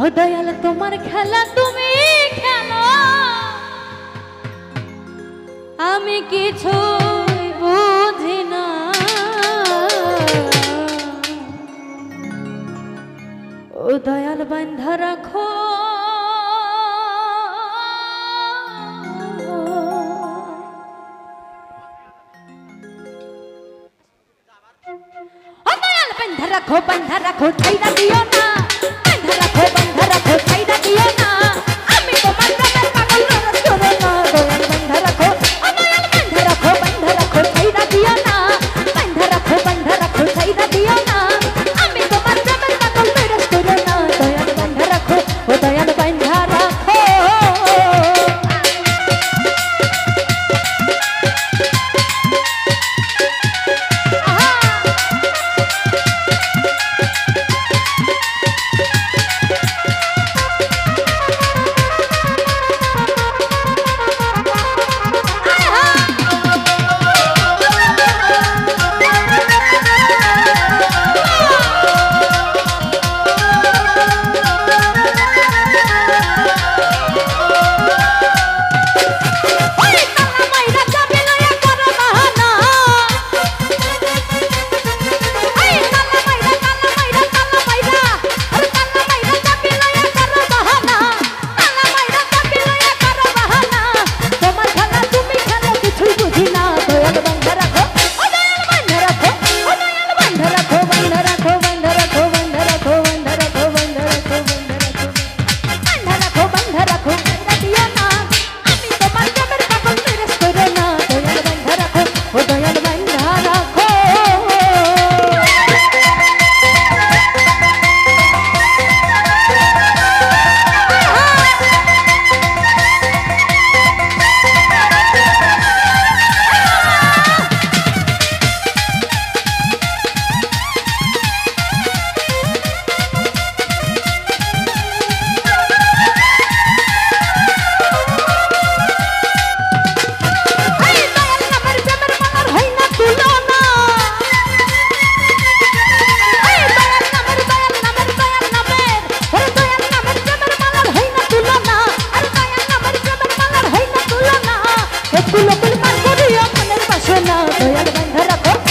ও দয়াল তোমার খেলা তুমি খেলো, আমি কিছু বুঝি না। ও দয়াল বান্ধা রাখো, বান্ধা রাখো ছাইড়া দিও না, বান্ধা রাখো ছাইড়া দিও না, আমি তোমার প্রেমের পাগল রস করো না। দয়াল বান্ধা রাখো, ও দয়াল বান্ধা রাখো ছাইড়া দিও না, বান্ধা রাখো ছাইড়া দিও না, আমি তোমার প্রেমের পাগল রস করো না। দয়াল বান্ধা রাখো, ও দয়াল বান্ধা রাখো। দয়াল বান্ধা রাখো।